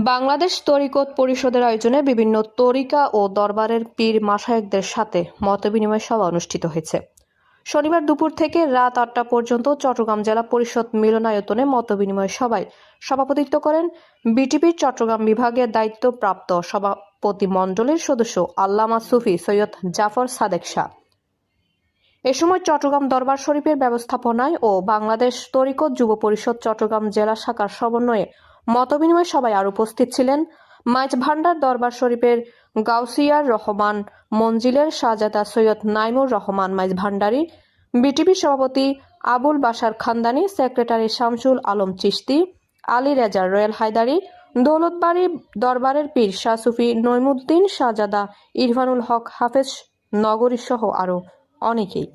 বাংলাদেশ তরিকত পরিষদের আয়োজনে বিভিন্ন তরিকা ও দরবারের পীর মাশায়েখদের সাথে মতবিনিময় সভা অনুষ্ঠিত হয়েছে। শনিবার দুপুর থেকে রাত ৮টা পর্যন্ত চট্টগ্রাম জেলা পরিষদ মিলনায়তনে মতবিনিময় সভায় সভাপতিত্ব করেন বিটিপির চট্টগ্রাম বিভাগের দায়িত্বপ্রাপ্ত সভাপতিমণ্ডলীর সদস্য আল্লামা সুফি সৈয়দ জাফর সাদেক শাহ। এ সময় চট্টগ্রাম দরবার শরীফের ব্যবস্থাপনায় ও বাংলাদেশ তরিকত যুব পরিষদ চট্টগ্রাম জেলা শাখার সমন্বয়ে মতবিনিময় সভায় আর উপস্থিত ছিলেন মাইজভান্ডার দরবার শরীফের গাউসিয়ার রহমান মঞ্জিলের শাহজাদা সৈয়দ নাইমুর রহমান মাইজভান্ডারী, বিটিপি সভাপতি আবুল বাশার খানদানি, সেক্রেটারি শামসুল আলম চিশতি, আলী রেজার রয়েল হায়দারি, দৌলতবাড়ি দরবারের পীর শাহ সুফি নইমুদ্দিন, শাহজাদা ইরফানুল হক হাফেজ নগরী সহ আরও অনেকেই।